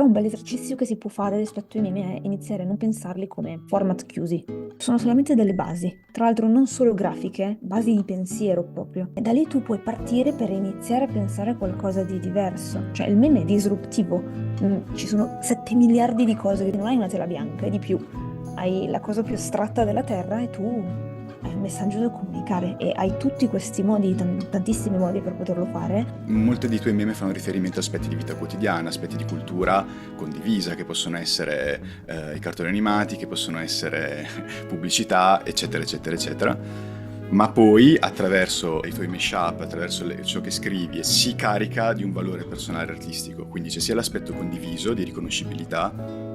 un bel esercizio che si può fare rispetto ai meme è iniziare a non pensarli come format chiusi. Sono solamente delle basi, tra l'altro non solo grafiche, basi di pensiero proprio. E da lì tu puoi partire per iniziare a pensare a qualcosa di diverso. Cioè il meme è disruptivo. Ci sono 7 miliardi di cose, che non hai una tela bianca, è di più. Hai la cosa più astratta della Terra e tu hai un messaggio da comunicare e hai tutti questi modi, tantissimi modi per poterlo fare. Molti dei tuoi meme fanno riferimento a aspetti di vita quotidiana, aspetti di cultura condivisa, che possono essere i cartoni animati, che possono essere pubblicità, eccetera, eccetera, eccetera. Ma poi, attraverso i tuoi mashup, attraverso ciò che scrivi, si carica di un valore personale artistico. Quindi c'è sia l'aspetto condiviso, di riconoscibilità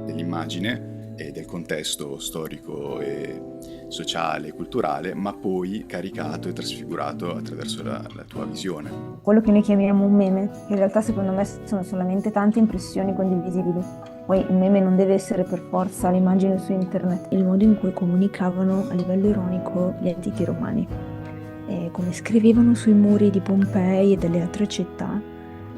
dell'immagine e del contesto storico e sociale e culturale, ma poi caricato e trasfigurato attraverso la tua visione. Quello che noi chiamiamo un meme, che in realtà secondo me sono solamente tante impressioni condivisibili. Poi il meme non deve essere per forza l'immagine su internet, il modo in cui comunicavano a livello ironico gli antichi romani, e come scrivevano sui muri di Pompei e delle altre città,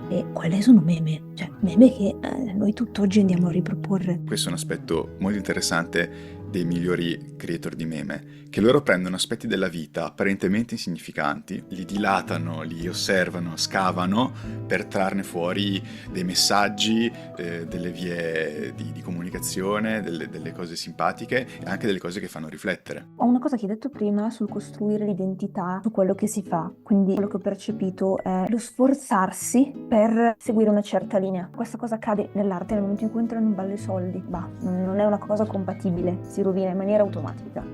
e quelle sono meme, cioè meme che noi tutt'oggi andiamo a riproporre. Questo è un aspetto molto interessante dei migliori creator di meme, che loro prendono aspetti della vita apparentemente insignificanti, li dilatano, li osservano, scavano per trarne fuori dei messaggi, delle vie di comunicazione, delle cose simpatiche e anche delle cose che fanno riflettere. Ho una cosa che hai detto prima sul costruire l'identità su quello che si fa, quindi quello che ho percepito è lo sforzarsi per seguire una certa linea. Questa cosa accade nell'arte nel momento in cui entrano in ballo i soldi, bah, non è una cosa compatibile, si rovina in maniera automatica,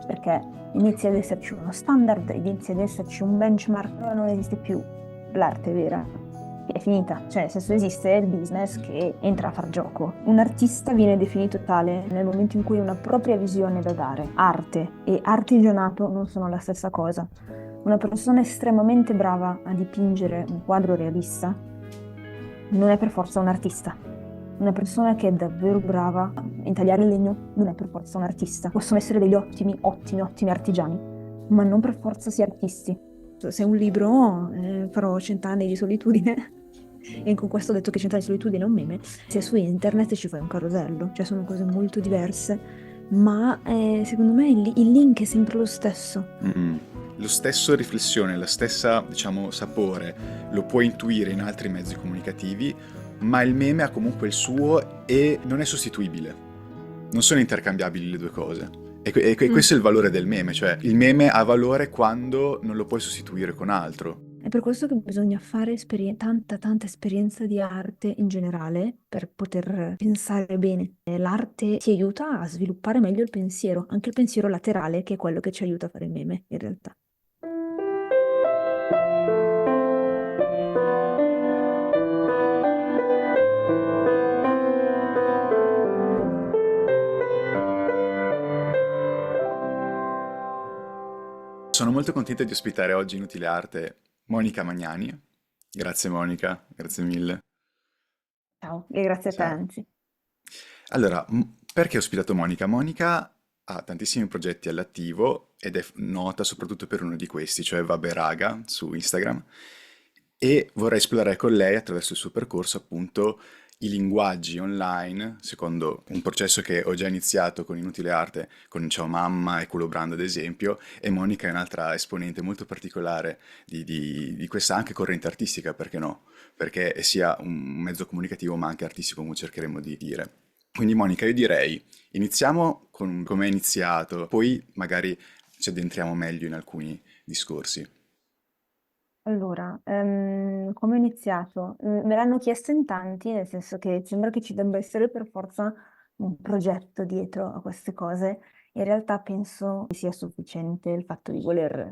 perché inizia ad esserci uno standard, inizia ad esserci un benchmark, allora non esiste più l'arte vera. È finita, cioè nel senso esiste il business che entra a far gioco. Un artista viene definito tale nel momento in cui ha una propria visione da dare. Arte e artigianato non sono la stessa cosa. Una persona estremamente brava a dipingere un quadro realista non è per forza un artista. Una persona che è davvero brava a intagliare il legno non è per forza un artista. Possono essere degli ottimi, ottimi, ottimi artigiani, ma non per forza si artisti. Se un libro, farò 100 anni di solitudine, e con questo ho detto che 100 anni di solitudine è un meme, se su internet ci fai un carosello, cioè sono cose molto diverse, ma secondo me il link è sempre lo stesso. Mm. Lo stesso riflessione, la stessa, diciamo, sapore lo puoi intuire in altri mezzi comunicativi, ma il meme ha comunque il suo e non è sostituibile. Non sono intercambiabili le due cose. E Mm. questo è il valore del meme, cioè il meme ha valore quando non lo puoi sostituire con altro. È per questo che bisogna fare tanta, tanta esperienza di arte in generale per poter pensare bene. L'arte ti aiuta a sviluppare meglio il pensiero, anche il pensiero laterale, che è quello che ci aiuta a fare il meme, in realtà. Sono molto contento di ospitare oggi Inutile Arte Monica Magnani. Grazie Monica, grazie mille. Ciao, e grazie a te, Ciao. anzi. Allora, perché ho ospitato Monica? Monica ha tantissimi progetti all'attivo ed è nota soprattutto per uno di questi, cioè Vabbè Raga su Instagram, e vorrei esplorare con lei attraverso il suo percorso appunto i linguaggi online, secondo un processo che ho già iniziato con Inutile Arte, con Ciao Mamma e Culo Brand ad esempio, e Monica è un'altra esponente molto particolare di questa anche corrente artistica, perché no? Perché è sia un mezzo comunicativo ma anche artistico, come cercheremo di dire. Quindi Monica, io direi, iniziamo con come è iniziato, poi magari ci addentriamo meglio in alcuni discorsi. Allora, come ho iniziato? Me l'hanno chiesto in tanti, nel senso che sembra che ci debba essere per forza un progetto dietro a queste cose. In realtà penso che sia sufficiente il fatto di voler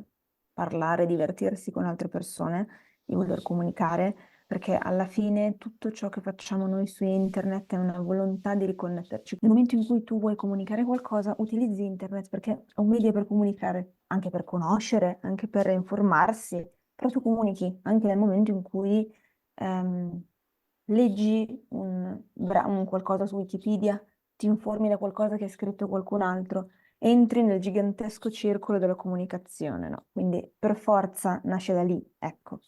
parlare, divertirsi con altre persone, di voler comunicare, perché alla fine tutto ciò che facciamo noi su internet è una volontà di riconnetterci. Nel momento in cui tu vuoi comunicare qualcosa, utilizzi internet perché è un medio per comunicare, anche per conoscere, anche per informarsi, però tu comunichi anche nel momento in cui ehm, leggi un qualcosa su Wikipedia, ti informi da qualcosa che ha scritto qualcun altro, entri nel gigantesco circolo della comunicazione, no? Quindi per forza nasce da lì, ecco.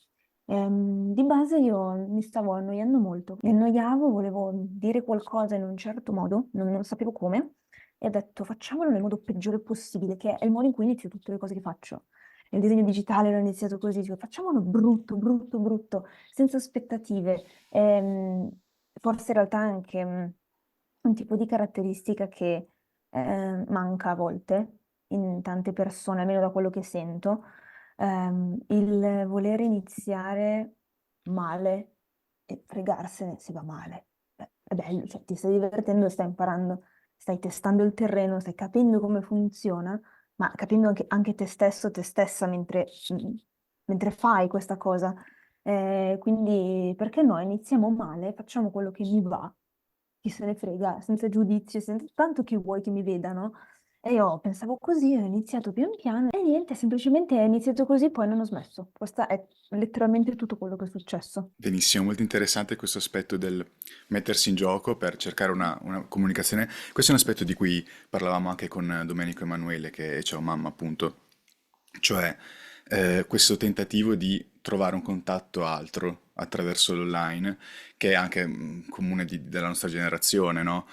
Di base io mi stavo annoiando molto, mi annoiavo, volevo dire qualcosa in un certo modo, non sapevo come, e ho detto facciamolo nel modo peggiore possibile, che è il modo in cui inizio tutte le cose che faccio. Nel disegno digitale l'ho iniziato così, dico, facciamolo brutto, brutto, brutto, senza aspettative. Forse in realtà è anche un tipo di caratteristica che manca a volte in tante persone, almeno da quello che sento, il voler iniziare male e fregarsene se va male. Beh, è bello, cioè ti stai divertendo, stai imparando, stai testando il terreno, stai capendo come funziona, ma capendo anche te stesso, te stessa mentre fai questa cosa. Quindi perché no? Iniziamo male, facciamo quello che mi va, chi se ne frega, senza giudizi, tanto chi vuoi che mi vedano. E io pensavo così, ho iniziato pian piano e niente, semplicemente è iniziato così, poi non ho smesso. Questo è letteralmente tutto quello che è successo. Benissimo, molto interessante questo aspetto del mettersi in gioco per cercare una comunicazione. Questo è un aspetto di cui parlavamo anche con Domenico Emanuele, che è Ciao Mamma, appunto. Cioè, questo tentativo di trovare un contatto altro attraverso l'online, che è anche comune della nostra generazione, no?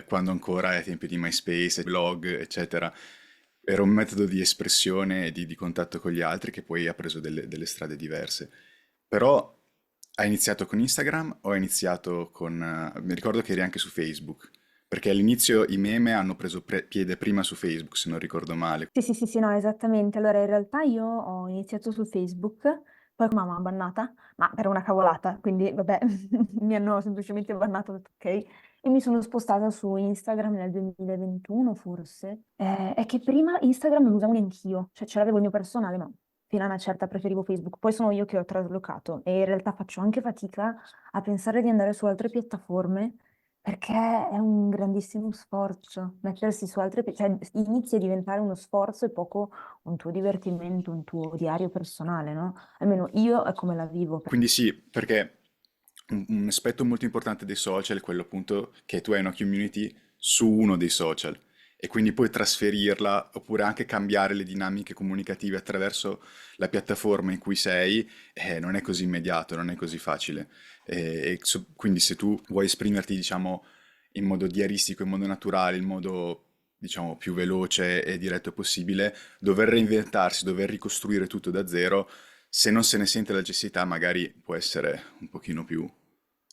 Quando ancora ai tempi di MySpace, blog, eccetera, era un metodo di espressione e di contatto con gli altri che poi ha preso delle strade diverse. Però hai iniziato con Instagram o hai iniziato con... mi ricordo che eri anche su Facebook, perché all'inizio i meme hanno preso piede prima su Facebook, se non ricordo male. Sì, sì, sì, sì, no, esattamente. Allora, in realtà io ho iniziato su Facebook, poi mamma mi ha bannata, ma per una cavolata, quindi vabbè, mi hanno semplicemente bannato, ho detto ok, e mi sono spostata su Instagram nel 2021 forse. È che prima Instagram non lo usavo neanch'io, cioè ce l'avevo il mio personale, ma fino a una certa preferivo Facebook. Poi sono io che ho traslocato e in realtà faccio anche fatica a pensare di andare su altre piattaforme perché è un grandissimo sforzo mettersi su altre, cioè inizia a diventare uno sforzo e poco un tuo divertimento, un tuo diario personale, no? Almeno io è come la vivo. Quindi sì, perché un aspetto molto importante dei social è quello appunto che tu hai una community su uno dei social e quindi puoi trasferirla oppure anche cambiare le dinamiche comunicative attraverso la piattaforma in cui sei, non è così immediato, non è così facile. Quindi se tu vuoi esprimerti, diciamo, in modo diaristico, in modo naturale, in modo, diciamo, più veloce e diretto possibile, dover reinventarsi, dover ricostruire tutto da zero, se non se ne sente la necessità, magari può essere un pochino più,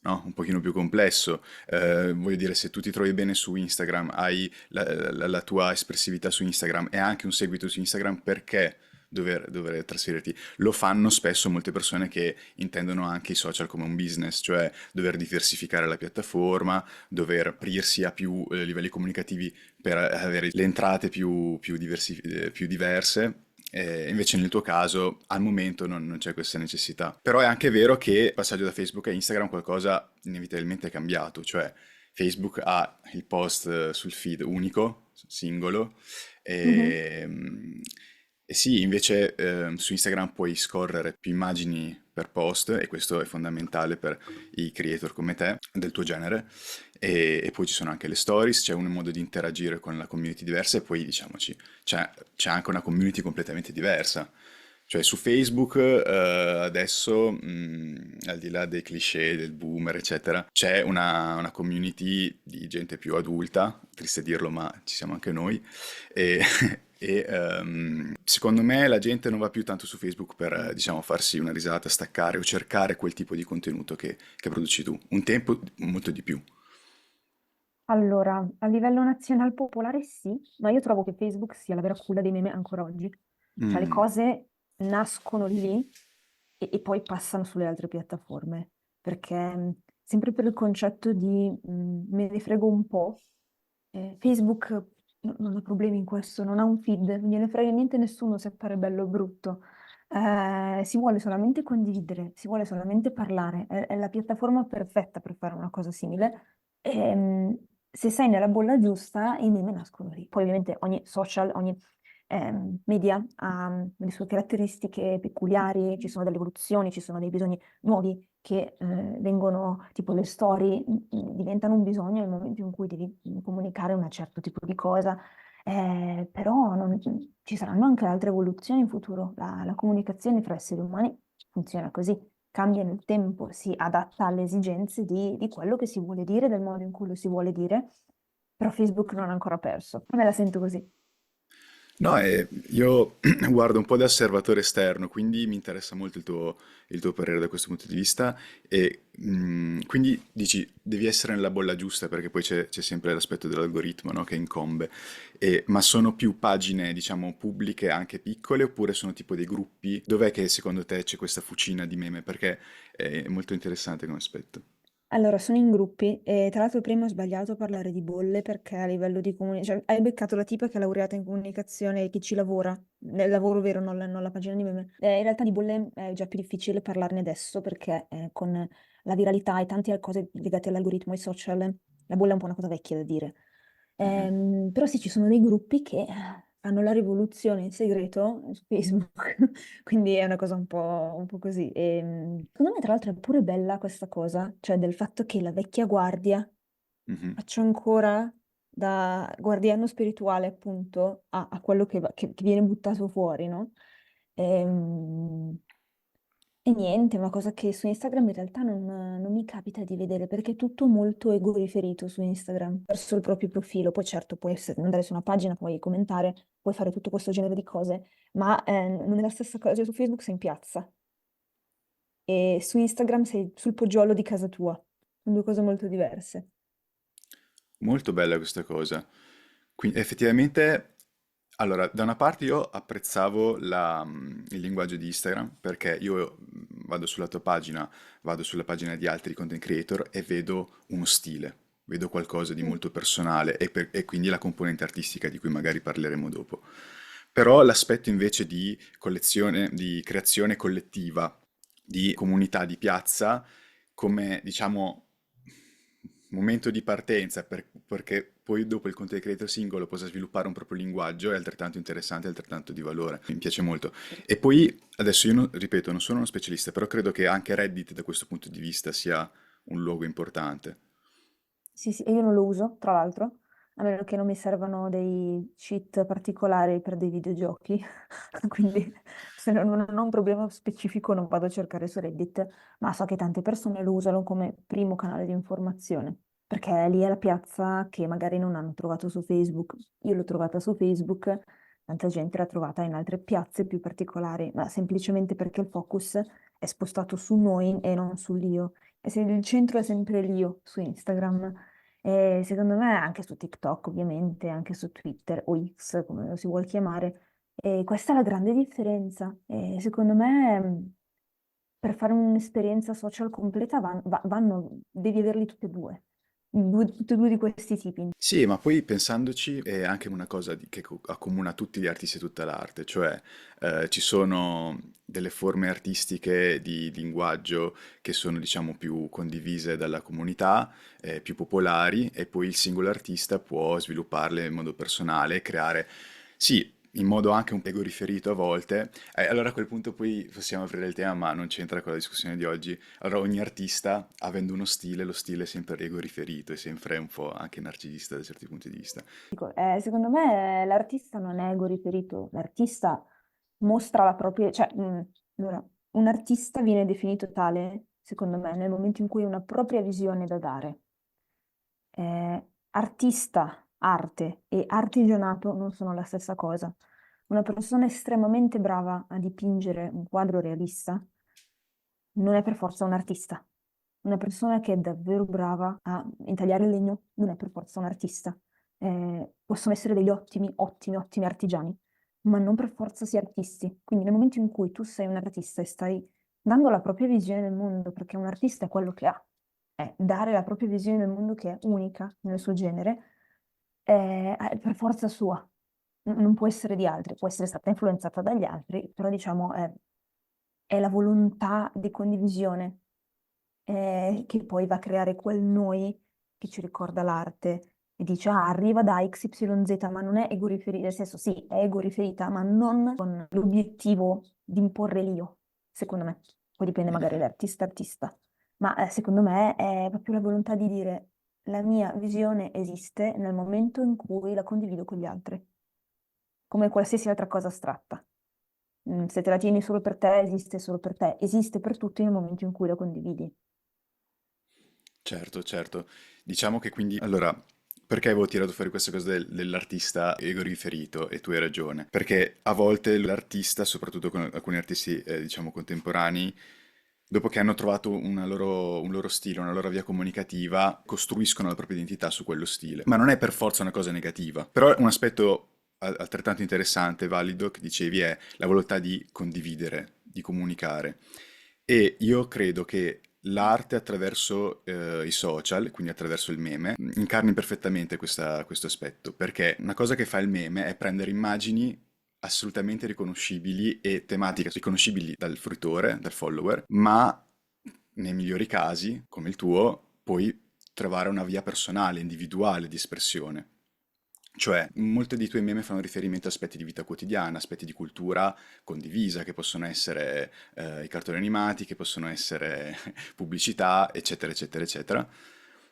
no? Un pochino più complesso. Voglio dire, se tu ti trovi bene su Instagram, hai la tua espressività su Instagram e anche un seguito su Instagram, perché dover trasferirti? Lo fanno spesso molte persone che intendono anche i social come un business, cioè dover diversificare la piattaforma, dover aprirsi a più livelli comunicativi per avere le entrate più diverse. Invece nel tuo caso al momento non c'è questa necessità. Però è anche vero che il passaggio da Facebook a Instagram qualcosa inevitabilmente è cambiato, cioè Facebook ha il post sul feed unico, singolo, Mhm. e, e sì, invece su Instagram puoi scorrere più immagini per post e questo è fondamentale per i creator come te, del tuo genere. E poi ci sono anche le stories, c'è un modo di interagire con la community diversa e poi diciamoci, c'è anche una community completamente diversa. Cioè su Facebook adesso, al di là dei cliché, del boomer, eccetera, c'è una community di gente più adulta, triste dirlo, ma ci siamo anche noi, e, secondo me la gente non va più tanto su Facebook per, diciamo, farsi una risata, staccare o cercare quel tipo di contenuto che produci tu. Un tempo molto di più. Allora, a livello nazionale popolare sì, ma io trovo che Facebook sia la vera culla dei meme ancora oggi. Cioè le Mm. cose nascono lì e poi passano sulle altre piattaforme, perché sempre per il concetto di me ne frego un po', Facebook non ha problemi in questo, non ha un feed, non gliene frega niente a nessuno se appare bello o brutto. Si vuole solamente condividere, si vuole solamente parlare, è la piattaforma perfetta per fare una cosa simile. Se sei nella bolla giusta, i meme nascono lì. Poi ovviamente ogni social, ogni media ha le sue caratteristiche peculiari, ci sono delle evoluzioni, ci sono dei bisogni nuovi che vengono, tipo le storie, diventano un bisogno nel momento in cui devi comunicare un certo tipo di cosa. Però ci saranno anche altre evoluzioni in futuro. La comunicazione fra esseri umani funziona così, cambia nel tempo, si adatta alle esigenze di quello che si vuole dire, del modo in cui lo si vuole dire, però Facebook non ha ancora perso. Me la sento così. No, io guardo un po' da osservatore esterno, quindi mi interessa molto il tuo parere da questo punto di vista e quindi dici devi essere nella bolla giusta perché poi c'è sempre l'aspetto dell'algoritmo, no, che incombe. Ma sono più pagine, diciamo, pubbliche, anche piccole, oppure sono tipo dei gruppi? Dov'è che secondo te c'è questa fucina di meme? Perché è molto interessante come aspetto. Allora, sono in gruppi e tra l'altro prima ho sbagliato a parlare di bolle perché a livello di comunicazione, cioè hai beccato la tipa che è laureata in comunicazione e che ci lavora, nel lavoro vero, non la pagina di meme. In realtà di bolle è già più difficile parlarne adesso perché con la viralità e tante cose legate all'algoritmo e ai social, la bolla è un po' una cosa vecchia da dire. Mhm. Però sì, ci sono dei gruppi che fanno la rivoluzione in segreto su Facebook, quindi è una cosa un po' così. Secondo me, tra l'altro, è pure bella questa cosa, cioè del fatto che la vecchia guardia Mhm. faccia ancora da guardiano spirituale, appunto, a quello che viene buttato fuori, no? Ehm, E niente, è una cosa che su Instagram in realtà non mi capita di vedere perché è tutto molto ego riferito su Instagram, verso il proprio profilo. Poi certo, puoi andare su una pagina, puoi commentare, puoi fare tutto questo genere di cose, ma non è la stessa cosa. Cioè, su Facebook sei in piazza e su Instagram sei sul poggiolo di casa tua. Sono due cose molto diverse. Molto bella questa cosa. Quindi effettivamente, allora, da una parte io apprezzavo il linguaggio di Instagram perché io vado sulla tua pagina, vado sulla pagina di altri content creator e vedo uno stile, vedo qualcosa di Mm. molto personale e quindi la componente artistica di cui magari parleremo dopo. Però l'aspetto invece di collezione, di creazione collettiva, di comunità di piazza, come diciamo momento di partenza perché poi dopo il content creator singolo possa sviluppare un proprio linguaggio è altrettanto interessante e altrettanto di valore. Mi piace molto. E poi adesso io ripeto, non sono uno specialista, però credo che anche Reddit da questo punto di vista sia un luogo importante. Sì, sì, e io non lo uso, tra l'altro, a meno che non mi servano dei cheat particolari per dei videogiochi. Quindi se non ho un problema specifico non vado a cercare su Reddit, ma so che tante persone lo usano come primo canale di informazione, perché lì è la piazza che magari non hanno trovato su Facebook. Io l'ho trovata su Facebook, tanta gente l'ha trovata in altre piazze più particolari, ma semplicemente perché il focus è spostato su noi e non sull'io. E se il centro è sempre l'io su Instagram. E secondo me anche su TikTok, ovviamente, anche su Twitter o X, come lo si vuol chiamare. E questa è la grande differenza. E secondo me, per fare un'esperienza social completa devi averli tutti e due. Tutti e due di questi tipi. Sì, ma poi pensandoci è anche una cosa che accomuna tutti gli artisti e tutta l'arte, cioè ci sono delle forme artistiche di linguaggio che sono diciamo più condivise dalla comunità, più popolari e poi il singolo artista può svilupparle in modo personale, e creare, sì, in modo anche un po' riferito a volte. Allora a quel punto poi possiamo aprire il tema, ma non c'entra con la discussione di oggi. Allora, ogni artista, avendo uno stile, lo stile è sempre ego riferito, è sempre un po' anche narcisista da certi punti di vista. Dico, secondo me l'artista non è ego riferito, l'artista mostra la propria, cioè, allora, un artista viene definito tale, secondo me, nel momento in cui ha una propria visione da dare. Artista, arte e artigianato non sono la stessa cosa. Una persona estremamente brava a dipingere un quadro realista non è per forza un artista. Una persona che è davvero brava a intagliare il legno non è per forza un artista. Possono essere degli ottimi, ottimi, ottimi artigiani, ma non per forza si artisti. Quindi nel momento in cui tu sei un artista e stai dando la propria visione del mondo, perché un artista è quello che ha, è dare la propria visione del mondo che è unica nel suo genere, è per forza sua. Non può essere di altri, può essere stata influenzata dagli altri, però diciamo è la volontà di condivisione che poi va a creare quel noi che ci ricorda l'arte e dice, ah, arriva da XYZ, ma non è ego riferita, nel senso sì, è ego riferita, ma non con l'obiettivo di imporre l'io, secondo me. Poi dipende magari da artista a artista, ma secondo me è proprio la volontà di dire la mia visione esiste nel momento in cui la condivido con gli altri, come qualsiasi altra cosa astratta. Se te la tieni solo per te, esiste solo per te, esiste per tutti nel momento in cui la condividi. Certo, certo. Diciamo che quindi, allora, perché avevo tirato fuori questa cosa dell'artista ego riferito e tu hai ragione? Perché a volte l'artista, soprattutto con alcuni artisti, diciamo, contemporanei, dopo che hanno trovato un loro stile, una loro via comunicativa, costruiscono la propria identità su quello stile. Ma non è per forza una cosa negativa. Però un aspetto altrettanto interessante, valido, che dicevi, è la volontà di condividere, di comunicare. E io credo che l'arte attraverso i social, quindi attraverso il meme, incarni perfettamente questo aspetto, perché una cosa che fa il meme è prendere immagini assolutamente riconoscibili e tematiche riconoscibili dal fruitore, dal follower, ma nei migliori casi, come il tuo, puoi trovare una via personale, individuale di espressione. Cioè, molte dei tuoi meme fanno riferimento a aspetti di vita quotidiana, aspetti di cultura condivisa, che possono essere i cartoni animati, che possono essere pubblicità, eccetera, eccetera, eccetera.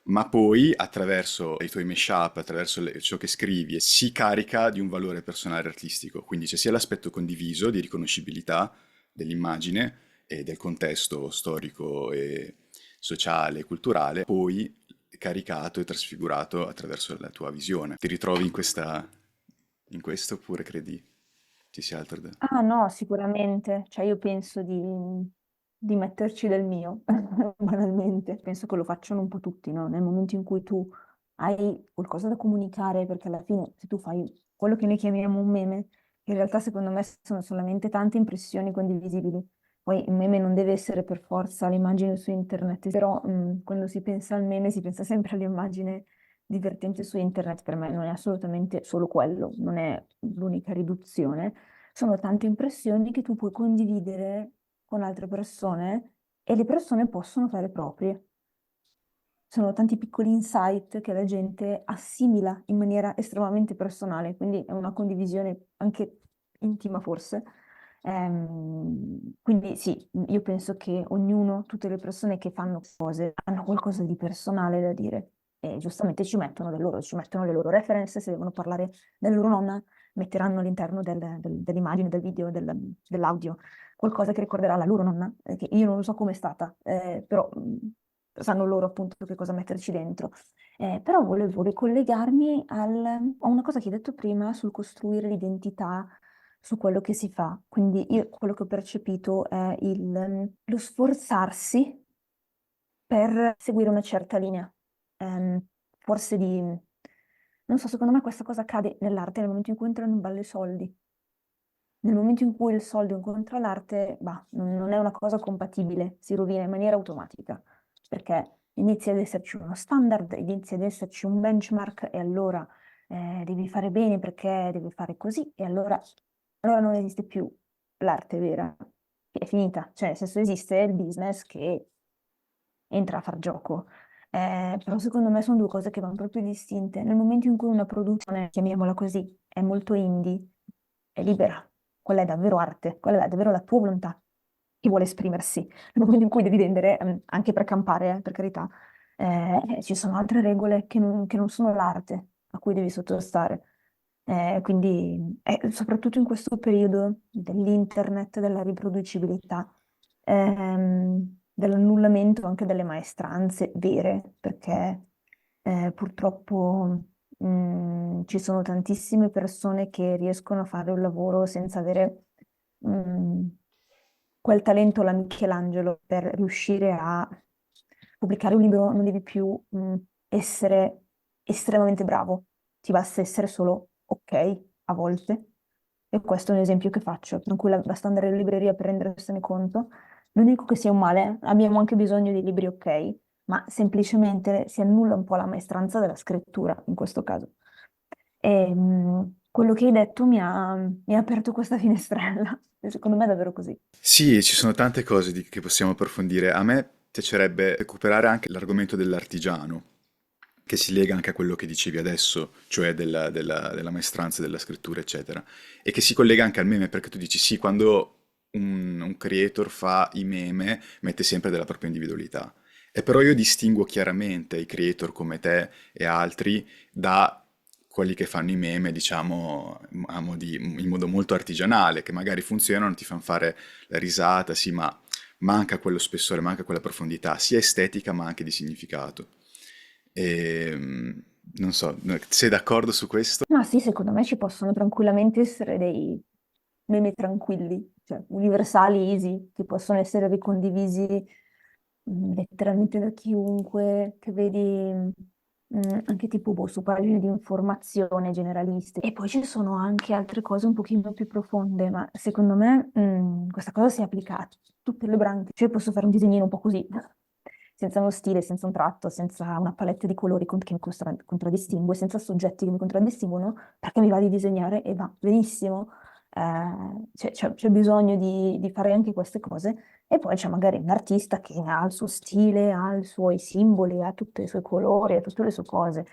Ma poi, attraverso i tuoi mashup, attraverso ciò che scrivi, si carica di un valore personale artistico. Quindi c'è sia l'aspetto condiviso di riconoscibilità dell'immagine e del contesto storico e sociale e culturale, poi caricato e trasfigurato attraverso la tua visione. Ti ritrovi in questo oppure credi ci sia altro da... Ah no, sicuramente, cioè io penso di metterci del mio, banalmente. Penso che lo facciano un po' tutti, no? Nel momento in cui tu hai qualcosa da comunicare, perché alla fine se tu fai quello che noi chiamiamo un meme, in realtà secondo me sono solamente tante impressioni condivisibili. Poi il meme non deve essere per forza l'immagine su internet, però quando si pensa al meme si pensa sempre all'immagine divertente su internet. Per me non è assolutamente solo quello, non è l'unica riduzione, sono tante impressioni che tu puoi condividere con altre persone e le persone possono fare proprie. Sono tanti piccoli insight che la gente assimila in maniera estremamente personale, quindi è una condivisione anche intima forse. Quindi sì, io penso che ognuno, tutte le persone che fanno cose, hanno qualcosa di personale da dire e giustamente ci mettono del loro, ci mettono le loro reference, se devono parlare della loro nonna, metteranno all'interno dell'immagine, del video, dell'audio qualcosa che ricorderà la loro nonna, che io non lo so com'è stata, però sanno loro appunto che cosa metterci dentro. Però volevo ricollegarmi a una cosa che hai detto prima sul costruire l'identità su quello che si fa. Quindi io quello che ho percepito è lo sforzarsi per seguire una certa linea. Forse di... Non so, secondo me questa cosa accade nell'arte nel momento in cui entrano in ballo i soldi. Nel momento in cui il soldo incontra l'arte, bah, non è una cosa compatibile, si rovina in maniera automatica, perché inizia ad esserci uno standard, inizia ad esserci un benchmark e allora devi fare bene perché devi fare così e allora non esiste più l'arte vera, che è finita, cioè nel senso esiste il business che entra a far gioco. Però secondo me sono due cose che vanno proprio distinte. Nel momento in cui una produzione, chiamiamola così, è molto indie, è libera, quella è davvero arte, quella è davvero la tua volontà che vuole esprimersi. Nel momento in cui devi vendere, anche per campare, per carità, ci sono altre regole che non sono l'arte a cui devi sottostare. Quindi, soprattutto in questo periodo dell'internet, della riproducibilità, dell'annullamento anche delle maestranze vere, perché purtroppo ci sono tantissime persone che riescono a fare un lavoro senza avere mh, quel talento alla Michelangelo per riuscire a pubblicare un libro, non devi più essere estremamente bravo, ti basta essere solo ok a volte. E questo è un esempio che faccio, in cui basta andare in libreria per rendersene conto. Non dico che sia un male, abbiamo anche bisogno di libri ok, ma semplicemente si annulla un po' la maestranza della scrittura in questo caso. E, quello che hai detto mi ha aperto questa finestrella, e secondo me è davvero così. Sì, ci sono tante cose che possiamo approfondire. A me piacerebbe recuperare anche l'argomento dell'artigiano, che si lega anche a quello che dicevi adesso, cioè della maestranza della scrittura, eccetera, e che si collega anche al meme, perché tu dici sì, quando un creator fa i meme, mette sempre della propria individualità. E però io distinguo chiaramente i creator come te e altri da quelli che fanno i meme, diciamo, in modo molto artigianale, che magari funzionano, ti fanno fare la risata, sì, ma manca quello spessore, manca quella profondità, sia estetica ma anche di significato. E, non so, sei d'accordo su questo? Ma sì, secondo me ci possono tranquillamente essere dei meme tranquilli, cioè universali, easy, che possono essere ricondivisi letteralmente da chiunque, che vedi anche tipo boh, su pagine di informazione generaliste. E poi ci sono anche altre cose un pochino più profonde, ma secondo me questa cosa si applica a tutte le branche. Cioè posso fare un disegnino un po' così, senza uno stile, senza un tratto, senza una palette di colori che mi contraddistingue, senza soggetti che mi contraddistinguono, perché mi va di disegnare e va benissimo. C'è bisogno di fare anche queste cose. E poi c'è magari un artista che ha il suo stile, ha i suoi simboli, ha tutti i suoi colori, ha tutte le sue cose.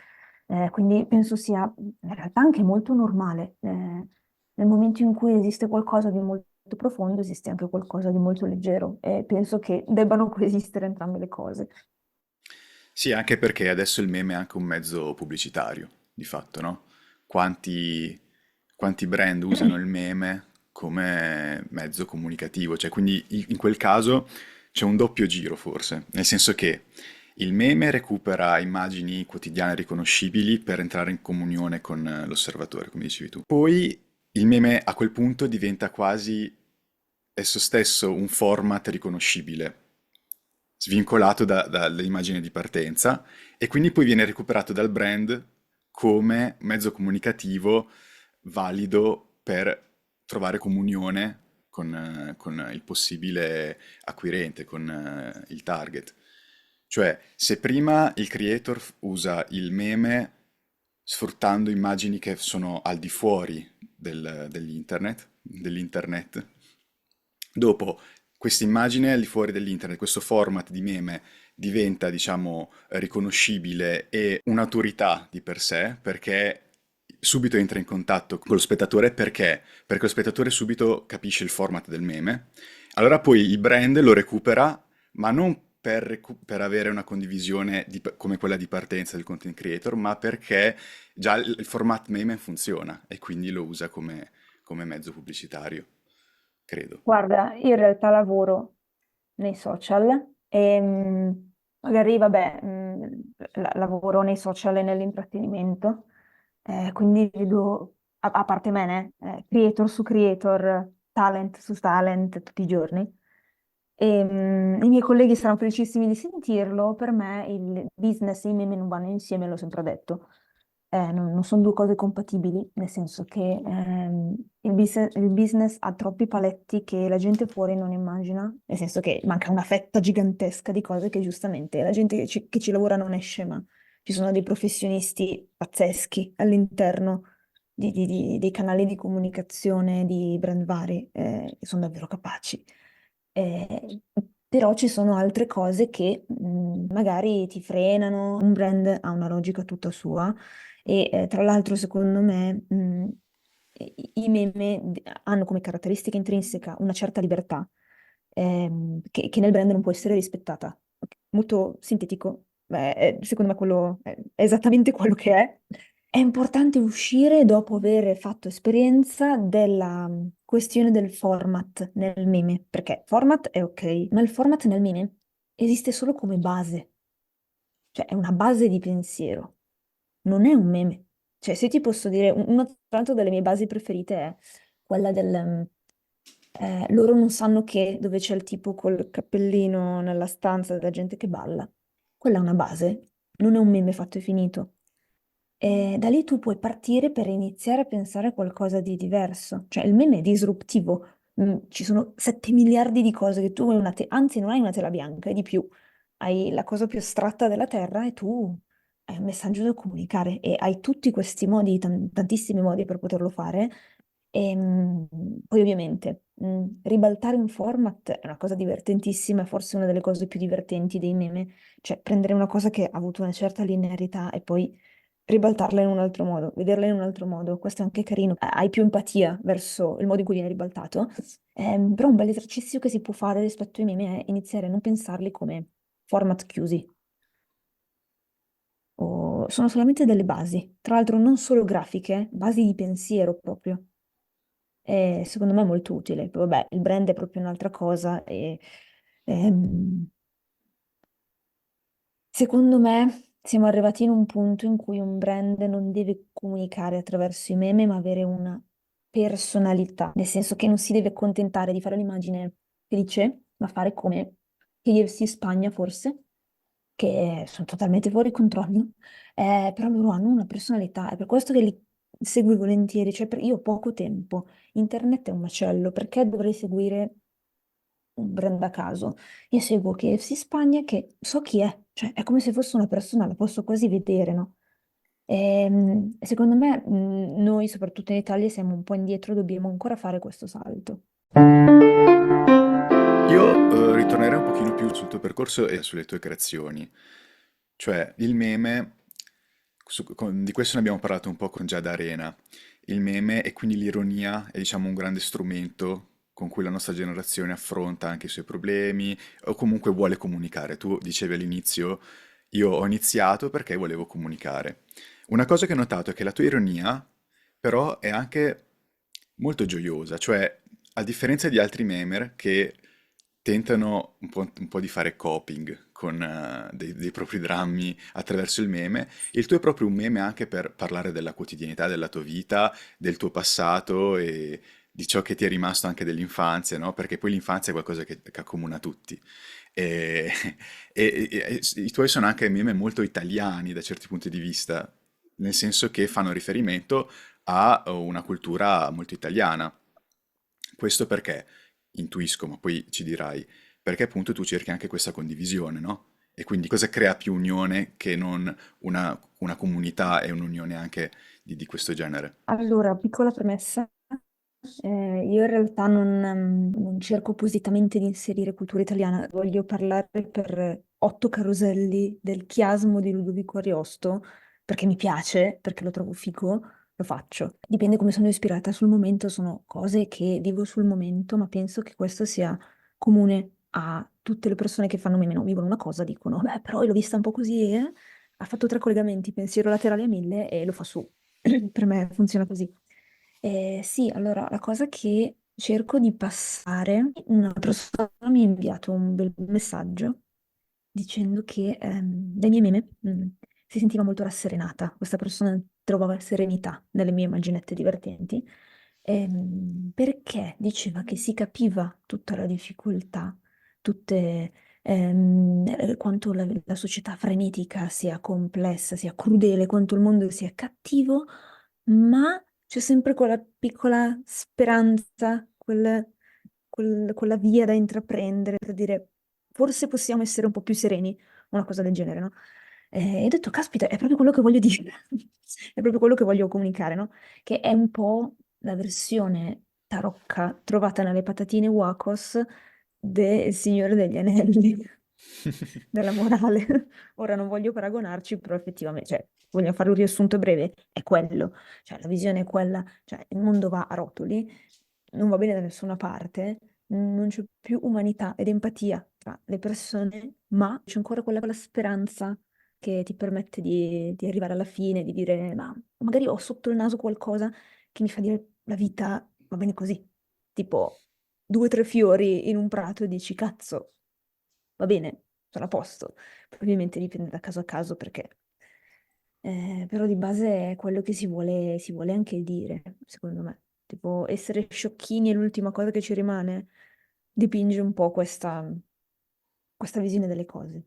Quindi penso sia in realtà anche molto normale. Nel momento in cui esiste qualcosa di molto profondo, esiste anche qualcosa di molto leggero e penso che debbano coesistere entrambe le cose. Sì, anche perché adesso il meme è anche un mezzo pubblicitario, di fatto, no? Quanti, quanti brand usano il meme come mezzo comunicativo? Cioè, quindi in quel caso c'è un doppio giro forse, nel senso che il meme recupera immagini quotidiane riconoscibili per entrare in comunione con l'osservatore, come dicevi tu. Poi il meme a quel punto diventa quasi esso stesso un format riconoscibile, svincolato dall'immagine di partenza, e quindi poi viene recuperato dal brand come mezzo comunicativo valido per trovare comunione con il possibile acquirente, con il target. Cioè, se prima il creator usa il meme sfruttando immagini che sono al di fuori dell'internet, dopo questa immagine al di fuori dell'internet, questo format di meme diventa, diciamo, riconoscibile e un'autorità di per sé, perché subito entra in contatto con lo spettatore, perché? Perché lo spettatore subito capisce il format del meme. Allora poi il brand lo recupera, ma non per avere una condivisione come quella di partenza del content creator, ma perché già il format meme funziona e quindi lo usa come mezzo pubblicitario, credo. Guarda, io in realtà lavoro nei social e magari, vabbè, lavoro nei social e nell'intrattenimento, quindi vedo, a parte me, creator su creator, talent su talent tutti i giorni. E, i miei colleghi saranno felicissimi di sentirlo, per me il business e i meme non vanno insieme, l'ho sempre detto. Non sono due cose compatibili, nel senso che il business ha troppi paletti che la gente fuori non immagina, nel senso che manca una fetta gigantesca di cose che giustamente la gente che ci lavora non è scema. Ci sono dei professionisti pazzeschi all'interno dei canali di comunicazione di brand vari, che sono davvero capaci. Eh, Però ci sono altre cose che magari ti frenano. Un brand ha una logica tutta sua e tra l'altro secondo me i meme hanno come caratteristica intrinseca una certa libertà che nel brand non può essere rispettata. Molto sintetico, secondo me quello è esattamente quello che è. È importante uscire dopo aver fatto esperienza della questione del format nel meme, perché format è ok, ma il format nel meme esiste solo come base, cioè è una base di pensiero, non è un meme. Cioè, se ti posso dire, una tra l'altro delle mie basi preferite è quella loro non sanno che dove c'è il tipo col cappellino nella stanza della gente che balla. Quella è una base, non è un meme fatto e finito. E da lì tu puoi partire per iniziare a pensare a qualcosa di diverso. Cioè, il meme è disruptivo. Ci sono 7 miliardi di cose che tu hai anzi, non hai una tela bianca, è di più. Hai la cosa più astratta della Terra e tu hai un messaggio da comunicare e hai tutti questi modi, tantissimi modi per poterlo fare. E poi ovviamente ribaltare un format è una cosa divertentissima, è forse una delle cose più divertenti dei meme, cioè prendere una cosa che ha avuto una certa linearità e poi ribaltarla in un altro modo, vederla in un altro modo. Questo è anche carino. Hai più empatia verso il modo in cui viene ribaltato. Però un bel esercizio che si può fare rispetto ai meme è iniziare a non pensarli come format chiusi. sono solamente delle basi, tra l'altro non solo grafiche, basi di pensiero proprio. E secondo me è molto utile. Poi, vabbè, il brand è proprio un'altra cosa e ehm, secondo me siamo arrivati in un punto in cui un brand non deve comunicare attraverso i meme, ma avere una personalità, nel senso che non si deve accontentare di fare l'immagine felice, ma fare come KFC Spagna forse, che sono totalmente fuori controllo, però loro hanno una personalità, è per questo che li segui volentieri, cioè io ho poco tempo, internet è un macello, perché dovrei seguire un brand a caso? Io seguo KFC Spagna che so chi è, cioè è come se fosse una persona, la posso quasi vedere, no? Secondo me, noi, soprattutto in Italia, siamo un po' indietro, dobbiamo ancora fare questo salto. Io ritornerei un pochino più sul tuo percorso e sulle tue creazioni. Cioè, il meme, di questo ne abbiamo parlato un po' con Giada Arena. Il meme e quindi l'ironia è, diciamo, un grande strumento con cui la nostra generazione affronta anche i suoi problemi o comunque vuole comunicare. Tu dicevi all'inizio, io ho iniziato perché volevo comunicare. Una cosa che ho notato è che la tua ironia, però, è anche molto gioiosa, cioè, a differenza di altri memer che tentano un po' di fare coping con dei propri drammi attraverso il meme, il tuo è proprio un meme anche per parlare della quotidianità della tua vita, del tuo passato e di ciò che ti è rimasto anche dell'infanzia, no? Perché poi l'infanzia è qualcosa che accomuna tutti. E, e i tuoi sono anche meme molto italiani da certi punti di vista, nel senso che fanno riferimento a una cultura molto italiana. Questo perché, intuisco, ma poi ci dirai, perché appunto tu cerchi anche questa condivisione, no? E quindi cosa crea più unione che non una comunità e un'unione anche di questo genere? Allora, piccola premessa, io in realtà non cerco appositamente di inserire cultura italiana, voglio parlare per otto caroselli del chiasmo di Ludovico Ariosto, perché mi piace, perché lo trovo figo, lo faccio. Dipende come sono ispirata sul momento, sono cose che vivo sul momento, ma penso che questo sia comune a tutte le persone che fanno meme, no, vivono una cosa, dicono, beh, però io l'ho vista un po' così, ha fatto tre collegamenti, pensiero laterale a mille e lo fa su. Per me funziona così. Sì, allora la cosa che cerco di passare, una persona mi ha inviato un bel messaggio dicendo che dai miei meme si sentiva molto rasserenata. Questa persona trovava serenità nelle mie immaginette divertenti, perché diceva che si capiva tutta la difficoltà, tutte, quanto la società frenetica sia complessa, sia crudele, quanto il mondo sia cattivo, ma c'è sempre quella piccola speranza, quella via da intraprendere per dire forse possiamo essere un po' più sereni, una cosa del genere, no? E ho detto, caspita, è proprio quello che voglio dire, è proprio quello che voglio comunicare, no? Che è un po' la versione tarocca trovata nelle patatine Wacos del Signore degli Anelli, della morale. Ora non voglio paragonarci, però effettivamente, cioè, voglio fare un riassunto breve, è quello, cioè la visione è quella, cioè il mondo va a rotoli, non va bene da nessuna parte, non c'è più umanità ed empatia tra le persone, ma c'è ancora quella speranza che ti permette di arrivare alla fine, di dire, ma magari ho sotto il naso qualcosa che mi fa dire la vita va bene così, tipo due o tre fiori in un prato e dici, cazzo, va bene, sono a posto. Probabilmente dipende da caso a caso perché però di base è quello che si vuole anche dire, secondo me. Tipo, essere sciocchini è l'ultima cosa che ci rimane, dipinge un po' questa visione delle cose.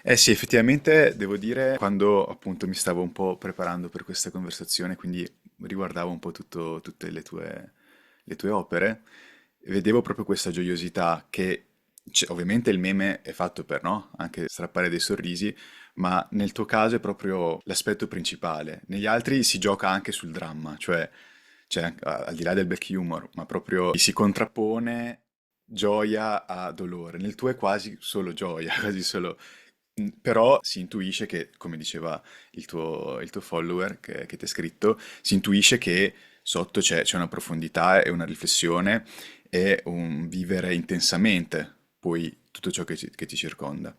Eh sì, effettivamente devo dire, quando appunto mi stavo un po' preparando per questa conversazione, quindi riguardavo un po' tutte le tue opere, vedevo proprio questa gioiosità che ovviamente il meme è fatto per, no? Anche strappare dei sorrisi, ma nel tuo caso è proprio l'aspetto principale. Negli altri si gioca anche sul dramma, cioè al di là del black humor, ma proprio si contrappone gioia a dolore. Nel tuo è quasi solo gioia, quasi solo. Però si intuisce che, come diceva il tuo follower che ti ha scritto, si intuisce che sotto c'è una profondità e una riflessione e un vivere intensamente poi tutto ciò che ti circonda.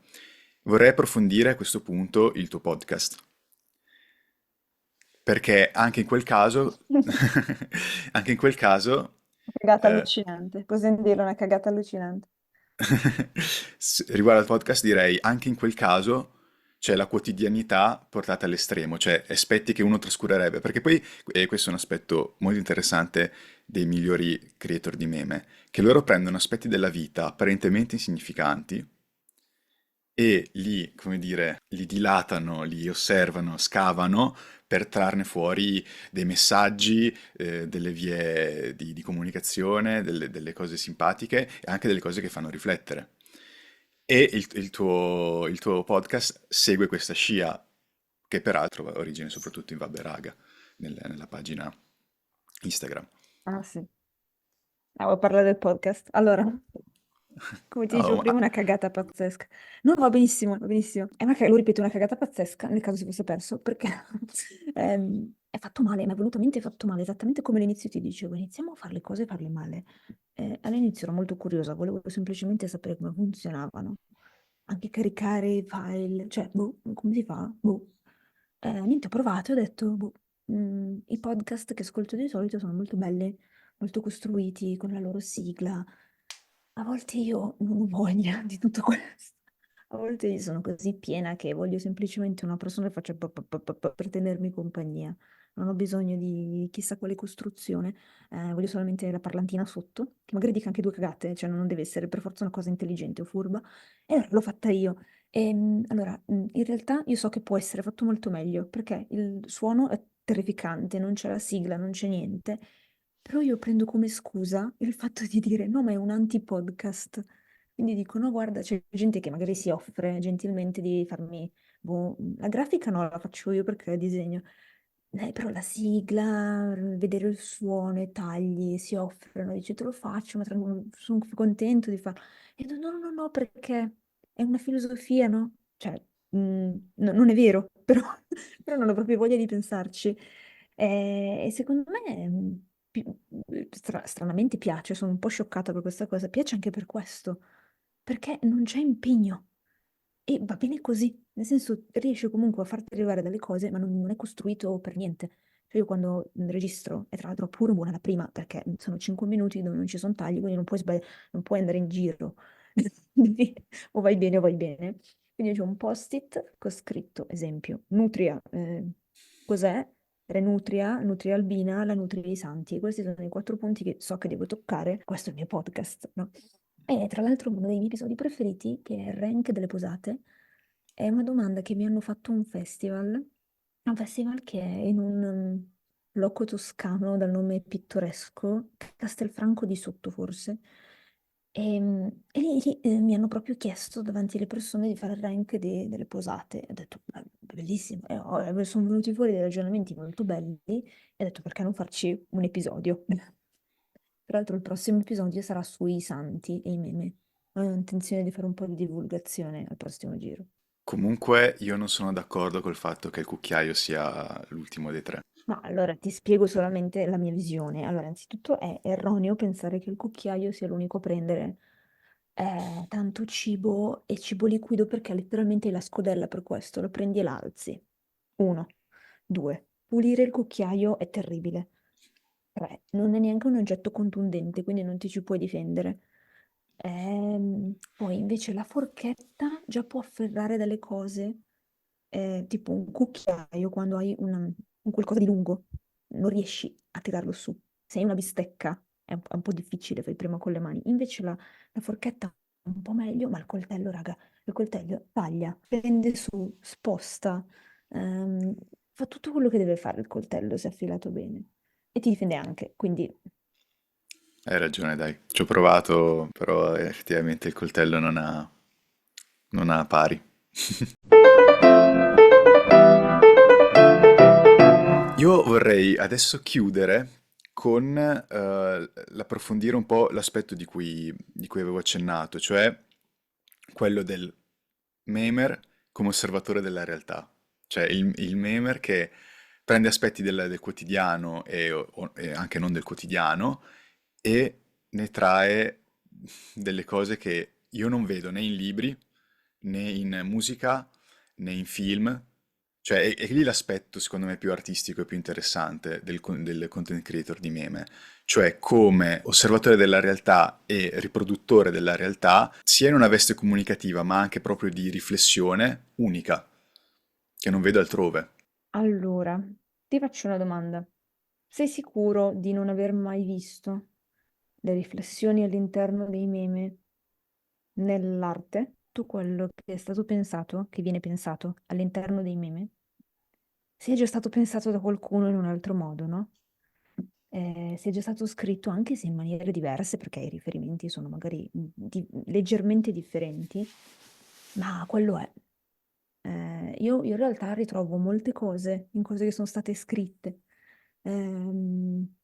vorrei approfondire a questo punto il tuo podcast, perché anche in quel caso, anche in quel caso, Cagata eh, allucinante, possiamo dire una cagata allucinante. riguardo al podcast direi anche in quel caso c'è la quotidianità portata all'estremo, cioè aspetti che uno trascurerebbe, perché poi, e questo è un aspetto molto interessante dei migliori creator di meme, che loro prendono aspetti della vita apparentemente insignificanti e li, come dire, li dilatano, li osservano, scavano per trarne fuori dei messaggi, delle vie di comunicazione, delle cose simpatiche e anche delle cose che fanno riflettere. E il tuo podcast segue questa scia, che peraltro ha origine soprattutto in Vabbè nella pagina Instagram. Ah sì. Vuoi parlare del podcast? Allora, come ti dicevo Oh, prima, una cagata pazzesca. No, va benissimo, va benissimo. È una lo ripeto, una cagata pazzesca, nel caso si fosse perso, perché è fatto male, mi è volutamente fatto male, esattamente come all'inizio ti dicevo, iniziamo a fare le cose e farle male. All'inizio ero molto curiosa, volevo semplicemente sapere come funzionavano, anche caricare i file, cioè, boh, come si fa? Boh. Niente, ho provato e ho detto, boh, i podcast che ascolto di solito sono molto belli, molto costruiti, con la loro sigla. A volte io non ho voglia di tutto questo. A volte io sono così piena che voglio semplicemente una persona che faccia per tenermi compagnia. Non ho bisogno di chissà quale costruzione, voglio solamente la parlantina sotto, che magari dica anche due cagate, cioè non deve essere per forza una cosa intelligente o furba. E allora l'ho fatta io. Allora, in realtà io so che può essere fatto molto meglio, perché il suono è terrificante, non c'è la sigla, non c'è niente. Però io prendo come scusa il fatto di dire no, ma è un anti-podcast. Quindi dico, no, guarda, c'è gente che magari si offre gentilmente di farmi, boh, la grafica no, la faccio io perché disegno. Però la sigla, vedere il suono, i tagli, si offrono, dice te lo faccio, ma sono contento di farlo. E no, no, no, no, perché è una filosofia, no? Cioè, non è vero, però, però non ho proprio voglia di pensarci. E secondo me, stranamente piace, sono un po' scioccata per questa cosa, piace anche per questo, perché non c'è impegno. E va bene così, nel senso riesce comunque a farti arrivare delle cose, ma non è costruito per niente. Cioè io quando registro, e tra l'altro pure buona la prima, perché sono 5 minuti dove non ci sono tagli, quindi non puoi, non puoi andare in giro. Devi- o vai bene o vai bene. Quindi c'è un post-it con scritto, esempio, Nutria, cos'è? Renutria, Nutria Albina, la Nutria dei Santi. Questi sono i 4 punti che so che devo toccare. Questo è il mio podcast, no? E tra l'altro uno dei miei episodi preferiti, che è il rank delle posate, è una domanda che mi hanno fatto a un festival che è in un loco toscano dal nome pittoresco, Castelfranco di Sotto forse. E lì mi hanno proprio chiesto davanti alle persone di fare il rank delle posate. E ho detto, bellissimo. Sono venuti fuori dei ragionamenti molto belli e ho detto, perché non farci un episodio? Tra l'altro il prossimo episodio sarà sui santi e i meme. Ho intenzione di fare un po' di divulgazione al prossimo giro. comunque io non sono d'accordo col fatto che il cucchiaio sia l'ultimo dei tre. No, allora ti spiego solamente la mia visione. Allora, innanzitutto è erroneo pensare che il cucchiaio sia l'unico a prendere tanto cibo e cibo liquido perché letteralmente è la scodella per questo, lo prendi e l'alzi. Uno. Due. Pulire il cucchiaio è terribile. Tre. Non è neanche un oggetto contundente, quindi non ti ci puoi difendere. Poi invece la forchetta già può afferrare delle cose, tipo un cucchiaio quando hai un qualcosa di lungo, non riesci a tirarlo su. Se hai una bistecca è un po' difficile, fai prima con le mani. Invece la forchetta è un po' meglio, ma il coltello, raga, il coltello taglia, prende su, sposta, ehm, fa tutto quello che deve fare il coltello se affilato bene. E ti difende anche, quindi Hai ragione, dai. Ci ho provato, però effettivamente il coltello non ha pari. Io vorrei adesso chiudere con l'approfondire un po' l'aspetto di cui avevo accennato, cioè quello del memer come osservatore della realtà. Cioè il memer che prende aspetti del quotidiano e anche non del quotidiano e ne trae delle cose che io non vedo né in libri né in musica né in film. Cioè, è lì l'aspetto, secondo me, più artistico e più interessante del content creator di meme. Cioè, come osservatore della realtà e riproduttore della realtà, sia in una veste comunicativa, ma anche proprio di riflessione unica, che non vedo altrove. Allora, ti faccio una domanda. Sei sicuro di non aver mai visto le riflessioni all'interno dei meme nell'arte? Tutto quello che è stato pensato, che viene pensato all'interno dei meme, sia già stato pensato da qualcuno in un altro modo, no? Sia già stato scritto anche se in maniere diverse, perché i riferimenti sono magari leggermente differenti, ma quello è. Io in realtà ritrovo molte cose in cose che sono state scritte. Ehm,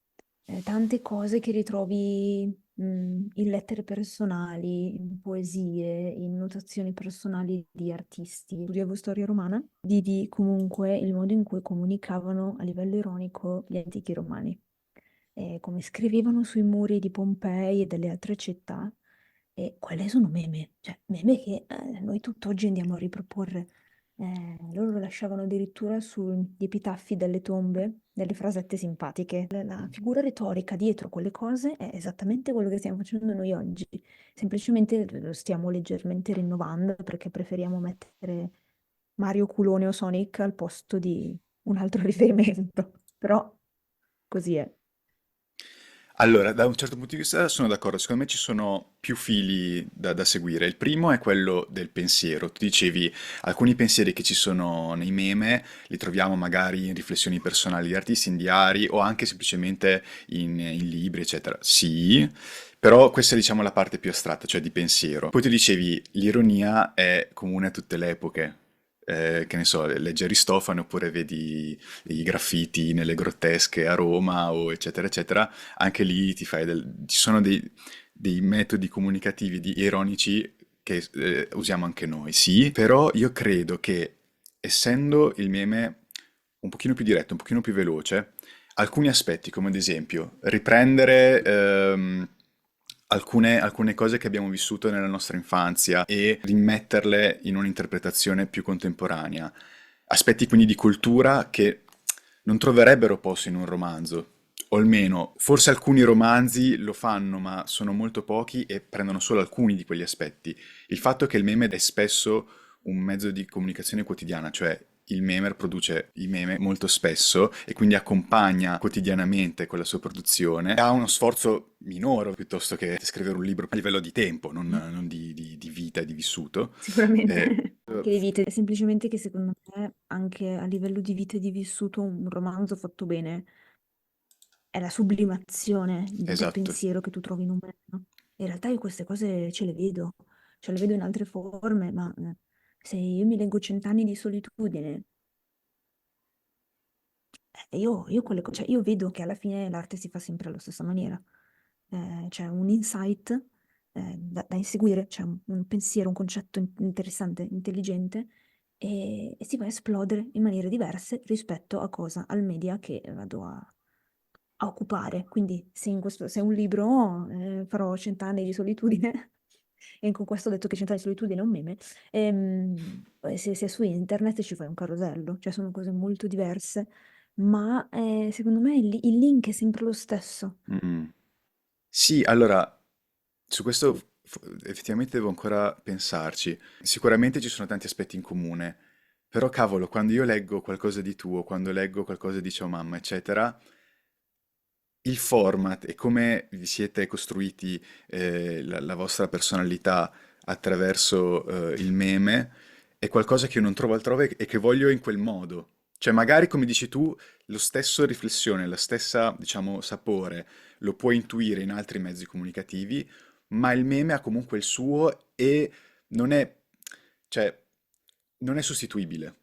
Tante cose che ritrovi in lettere personali, in poesie, in notazioni personali di artisti. Studiavo storia romana, vidi comunque il modo in cui comunicavano a livello ironico gli antichi romani, come scrivevano sui muri di Pompei e delle altre città, e quelle sono meme, cioè meme che noi tutt'oggi andiamo a riproporre. Loro lo lasciavano addirittura sugli epitaffi delle tombe, delle frasette simpatiche. La figura retorica dietro quelle cose è esattamente quello che stiamo facendo noi oggi. Semplicemente lo stiamo leggermente rinnovando perché preferiamo mettere Mario Culone o Sonic al posto di un altro riferimento. Però così è. Allora, da un certo punto di vista sono d'accordo, secondo me ci sono più fili da seguire. Il primo è quello del pensiero. Tu dicevi, alcuni pensieri che ci sono nei meme li troviamo magari in riflessioni personali di artisti, in diari o anche semplicemente in libri, eccetera. Sì, però questa è diciamo la parte più astratta, cioè di pensiero. Poi tu dicevi, l'ironia è comune a tutte le epoche. Che ne so, leggi Aristofane oppure vedi i graffiti nelle grottesche a Roma o eccetera eccetera, anche lì ci sono dei metodi comunicativi ironici che usiamo anche noi, sì, però io credo che essendo il meme un pochino più diretto, un pochino più veloce, alcuni aspetti, come ad esempio riprendere alcune cose che abbiamo vissuto nella nostra infanzia e rimetterle in un'interpretazione più contemporanea. Aspetti quindi di cultura che non troverebbero posto in un romanzo, o almeno forse alcuni romanzi lo fanno, ma sono molto pochi e prendono solo alcuni di quegli aspetti. Il fatto che il meme è spesso un mezzo di comunicazione quotidiana, cioè il memer produce i meme molto spesso e quindi accompagna quotidianamente con la sua produzione. Ha uno sforzo minore piuttosto che scrivere un libro a livello di tempo, non di vita e di vissuto. Eh, Sicuramente anche di vite, semplicemente che secondo me anche a livello di vita e di vissuto un romanzo fatto bene è la sublimazione del esatto. pensiero che tu trovi in un brano. In realtà io queste cose ce le vedo in altre forme, ma se io mi leggo Cent'anni di solitudine, io cioè, io vedo che alla fine l'arte si fa sempre alla stessa maniera. C'è un insight da inseguire, c'è un pensiero, un concetto interessante, intelligente, e si va a esplodere in maniere diverse rispetto a cosa? Al media che vado a occupare. Quindi se è un libro, farò Cent'anni di solitudine, e con questo ho detto che Cent'anni di solitudine è un meme, se è su internet ci fai un carosello, cioè sono cose molto diverse, ma secondo me il link è sempre lo stesso. Mm. Sì, allora, su questo effettivamente devo ancora pensarci. Sicuramente ci sono tanti aspetti in comune, però cavolo, quando io leggo qualcosa di tuo, quando leggo qualcosa di Ciao Mamma, eccetera, il format e come vi siete costruiti la vostra personalità attraverso il meme è qualcosa che io non trovo altrove e che voglio in quel modo. Cioè, magari, come dici tu, lo stesso riflessione, la stessa, diciamo, sapore lo puoi intuire in altri mezzi comunicativi, ma il meme ha comunque il suo e non è, cioè, non è sostituibile.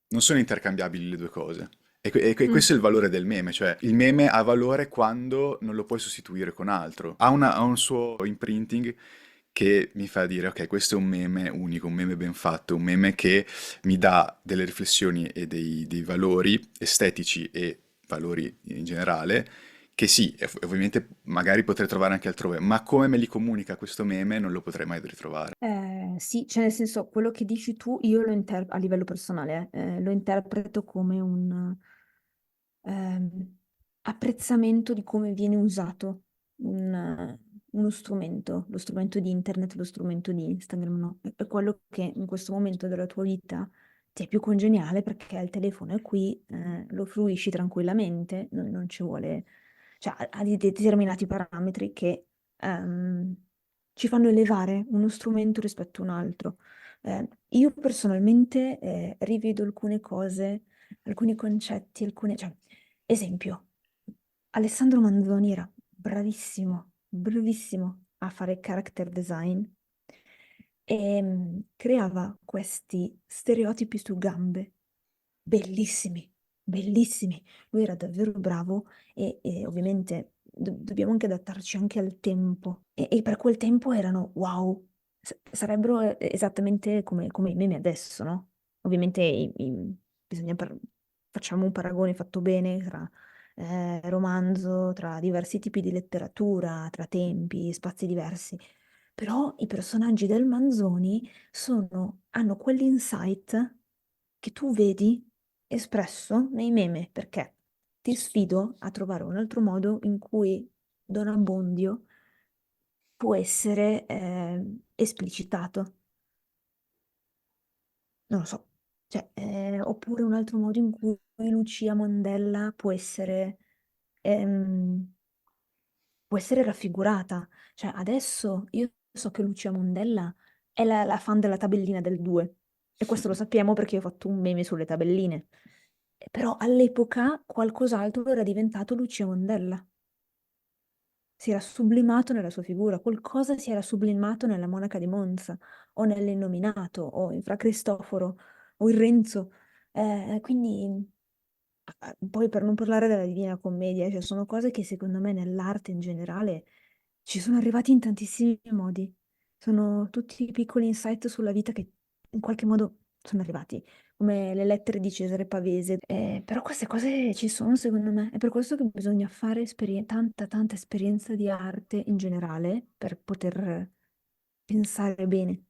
Non sono intercambiabili le due cose. E Mm. questo è il valore del meme, cioè il meme ha valore quando non lo puoi sostituire con altro. Ha un suo imprinting che mi fa dire, ok, questo è un meme unico, un meme ben fatto, un meme che mi dà delle riflessioni e dei valori estetici e valori in generale che sì, ovviamente magari potrei trovare anche altrove, ma come me li comunica questo meme non lo potrei mai ritrovare. Sì, cioè nel senso, quello che dici tu, io a livello personale, lo interpreto come un ehm, apprezzamento di come viene usato uno strumento, lo strumento di internet, lo strumento di Instagram, no? È quello che in questo momento della tua vita ti è più congeniale perché il telefono è qui, lo fruisci tranquillamente, non ci vuole, cioè ha dei determinati parametri che ehm, ci fanno elevare uno strumento rispetto a un altro. Io personalmente rivedo alcune cose, alcuni concetti, cioè, esempio, Alessandro Manzoni era bravissimo, bravissimo a fare character design e creava questi stereotipi su gambe, bellissimi, bellissimi. Lui era davvero bravo e ovviamente dobbiamo anche adattarci anche al tempo. E per quel tempo erano wow, sarebbero esattamente come i meme adesso, no? Ovviamente bisogna facciamo un paragone fatto bene tra romanzo, tra diversi tipi di letteratura, tra tempi, spazi diversi. Però i personaggi del Manzoni hanno quell'insight che tu vedi espresso nei meme, perché ti sfido a trovare un altro modo in cui Don Abbondio può essere esplicitato. Non lo so. Cioè, oppure un altro modo in cui Lucia Mondella ehm, può essere raffigurata. Cioè, adesso io so che Lucia Mondella è la fan della tabellina del 2 e questo lo sappiamo perché ho fatto un meme sulle tabelline. Però all'epoca qualcos'altro era diventato Lucia Mondella. Si era sublimato nella sua figura, qualcosa si era sublimato nella Monaca di Monza, o nell'Innominato, o in Fra Cristoforo, o in Renzo. Quindi, poi per non parlare della Divina Commedia, cioè sono cose che secondo me nell'arte in generale ci sono arrivati in tantissimi modi. Sono tutti piccoli insight sulla vita che in qualche modo sono arrivati, come le lettere di Cesare Pavese. Però queste cose ci sono, secondo me. È per questo che bisogna fare tanta, tanta esperienza di arte in generale per poter pensare bene.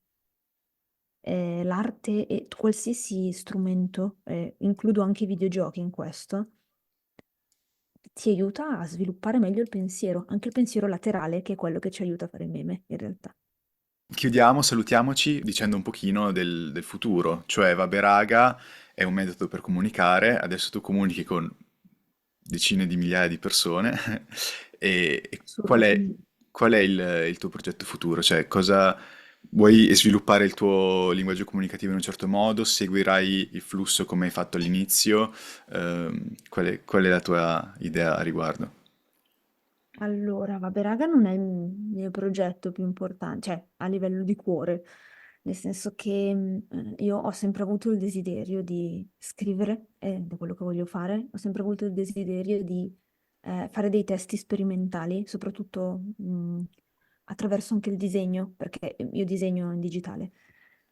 L'arte e qualsiasi strumento, includo anche i videogiochi in questo, ti aiuta a sviluppare meglio il pensiero, anche il pensiero laterale, che è quello che ci aiuta a fare meme, in realtà. Chiudiamo, salutiamoci dicendo un pochino del futuro, cioè vabbè raga, è un metodo per comunicare, adesso tu comunichi con decine di migliaia di persone e Assurdo. Mm. qual è il tuo progetto futuro? Cioè cosa vuoi sviluppare il tuo linguaggio comunicativo in un certo modo? Seguirai il flusso come hai fatto all'inizio? Qual è la tua idea a riguardo? Allora, vabbè, raga, non è il mio progetto più importante, cioè a livello di cuore, nel senso che io ho sempre avuto il desiderio di scrivere, ed è quello che voglio fare, ho sempre avuto il desiderio di fare dei testi sperimentali, soprattutto attraverso anche il disegno, perché io disegno in digitale.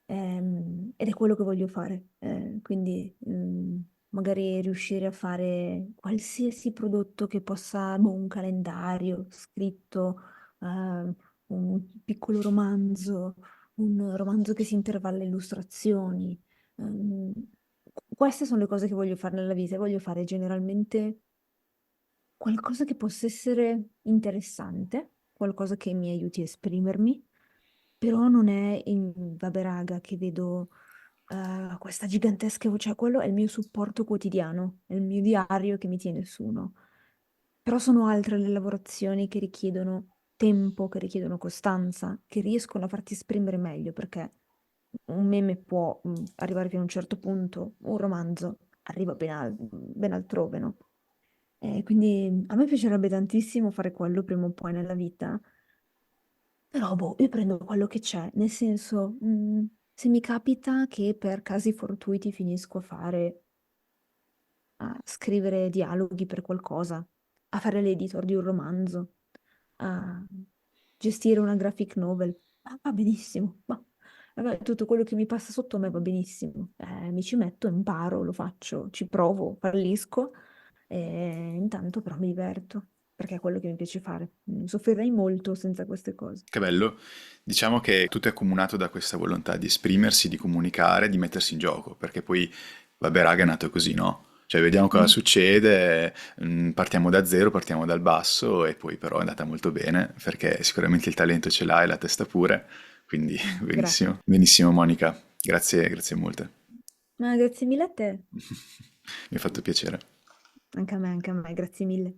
Ed è quello che voglio fare. Quindi magari riuscire a fare qualsiasi prodotto che possa, boh, un calendario scritto, un piccolo romanzo, un romanzo che si intervalla illustrazioni. Ehm, Queste sono le cose che voglio fare nella vita. Voglio fare generalmente qualcosa che possa essere interessante, qualcosa che mi aiuti a esprimermi, però non è in vabbè raga che vedo questa gigantesca voce, cioè quello è il mio supporto quotidiano, è il mio diario che mi tiene su, no? Però sono altre le lavorazioni che richiedono tempo, che richiedono costanza, che riescono a farti esprimere meglio, perché un meme può arrivare fino a un certo punto, un romanzo arriva ben altrove, no? Quindi a me piacerebbe tantissimo fare quello prima o poi nella vita, però boh, io prendo quello che c'è, nel senso, se mi capita che per casi fortuiti finisco a scrivere dialoghi per qualcosa, a fare l'editor di un romanzo, a gestire una graphic novel, va benissimo, vabbè, tutto quello che mi passa sotto a me va benissimo. Mi ci metto, imparo, lo faccio, ci provo, fallisco e intanto però mi diverto perché è quello che mi piace fare. Soffrirei molto senza queste cose. Che bello. Diciamo che tutto è accomunato da questa volontà di esprimersi, di comunicare, di mettersi in gioco, perché poi Vabbè Raga è nato così, no? Cioè vediamo cosa Mhm. succede, partiamo da zero, partiamo dal basso e poi però è andata molto bene, perché sicuramente il talento ce l'hai, la testa pure, quindi Grazie. benissimo. Benissimo Monica, grazie, grazie molte. Ma grazie mille a te, Mi ha fatto piacere. anche a me, grazie mille.